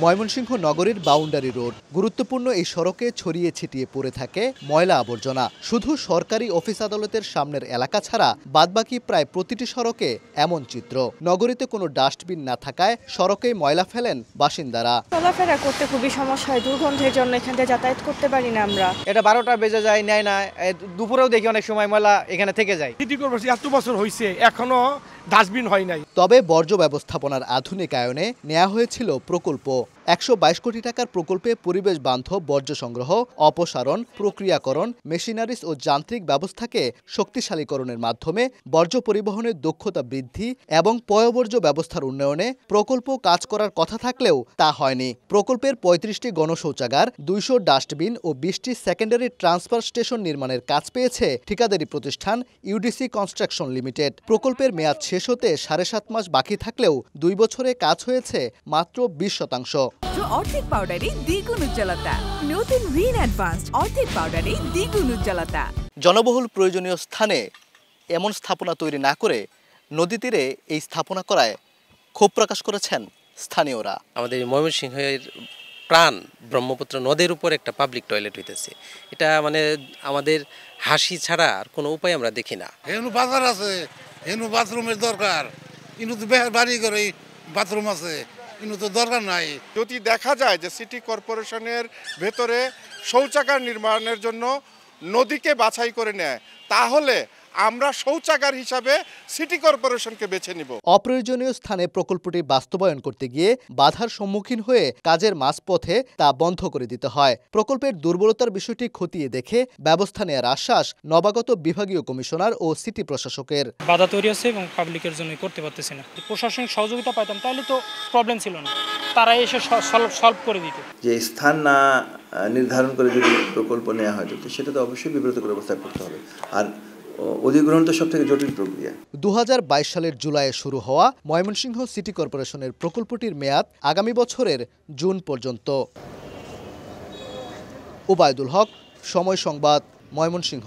ময়মনসিংহ নগরীর boundary road. গুরুত্বপূর্ণ এই সড়কে ছড়িয়ে ছিটিয়ে পড়ে থাকে ময়লা আবর্জনা। শুধু সরকারি অফিস আদালতের সামনের এলাকা ছাড়া বাদবাকি প্রায় প্রতিটি সড়কে এমন চিত্র। নগরীতে কোনো ডাস্টবিন না থাকায় সড়কেই ময়লা ফেলেন বাসিন্দারা। চলাফেরা করতে খুবই সমস্যা হয়, দুর্গন্ধের জন্য এখান থেকে যাতায়াত করতে পারি না আমরা। এটা 12টা বেজে যায়, নেয় না, দুপুরেও দেখি অনেক সময় ময়লা এখানে থেকে যায়। সিটি কর্পোরেশন এত বছর হয়েছে, এখনো ডাস্টবিন হয় নাই। তবে বর্জ্য ব্যবস্থাপনার আধুনিকায়নে নেওয়া হয়েছিল প্রকল্প। 122 কোটি টাকার প্রকল্পে পরিবেশ বান্ধব বর্জ্য সংগ্রহ, অপসারণ, প্রক্রিয়াকরণ, মেশিনারিজ ও যান্ত্রিক ব্যবস্থাকে শক্তিশালীকরণের মাধ্যমে বর্জ্য পরিবহনের দক্ষতা বৃদ্ধি এবং পয়ঃবর্জ্য ব্যবস্থার উন্নয়নে প্রকল্প কাজ করার কথা থাকলেও তা হয়নি। প্রকল্পের 35টি গণশৌচাগার, 200 ডাস্টবিন ও 20টি সেকেন্ডারি ট্রান্সফার স্টেশন নির্মাণের কাজ পেয়েছে ঠিকাদারি প্রতিষ্ঠান ইউডিসি কনস্ট্রাকশন লিমিটেড। প্রকল্পের মেয়াদ শেষ হতে 7.5 মাস বাকি থাকলেও 2 বছরে কাজ হয়েছে মাত্র 20%। অর্ধেক পাউডারে দ্বিগুণ উজ্জ্বলতা। নতুন রিন অ্যাডভান্সড অর্ধেক পাউডারে দ্বিগুণ উজ্জ্বলতা। জনবহুল প্রয়োজনীয় স্থানে এমন স্থাপনা তৈরি না করে নদী তীরে এই স্থাপনা করায় ক্ষোভ প্রকাশ করেছেন স্থানীয়রা। আমাদের ময়মনসিংহের প্রাণ ব্রহ্মপুত্র নদের উপর একটা পাবলিক টয়লেট হইতেছে, এটা মানে আমাদের হাসি ছাড়া আর কোনো উপায় আমরা দেখি না। হেনু বাজার আছে, হেনু বাথরুমের দরকার, কিন্তু তো বাড়ি করে বাথরুম আছে, কিন্তু তো দরকার নাই। যদি দেখা যায় যে সিটি কর্পোরেশনের ভেতরে শৌচাগার নির্মাণের জন্য নদীকে বাছাই করে নেয়, তাহলে আমরা শৌচাগার হিসাবে সিটি কর্পোরেশনকে বেছে নিব। অপ্রয়োজনীয় স্থানে প্রকল্পটি বাস্তবায়ন করতে গিয়ে বাধার সম্মুখীন হয়ে কাজের মাঝপথে তা বন্ধ করে দিতে হয়। প্রকল্পের দুর্বলতার বিষয়টি খতিয়ে দেখে ব্যবস্থা নেওয়ার আশ্বাস নবাগত বিভাগীয় কমিশনার ও সিটি প্রশাসকের। বাধা তৈরি হচ্ছে এবং পাবলিকের জন্য করতে পারতেছে না। প্রশাসনিক সহযোগিতা পাইতাম তাহলে তো প্রবলেম ছিল না, তারা এসে সলভ করে দিত। যে স্থান না নির্ধারণ করে যদি প্রকল্প নেওয়া হয় তো সেটা তো অবশ্যই বিব্রতকর অবস্থা করতে হবে। আর অধিগ্রহণ তো সবথেকে জটিল প্রক্রিয়া। 2022 সালের জুলাইয়ে শুরু হওয়া ময়মনসিংহ সিটি কর্পোরেশনের প্রকল্পটির মেয়াদ আগামী বছরের জুন পর্যন্ত। ওবায়দুল হক, সময় সংবাদ, ময়মনসিংহ।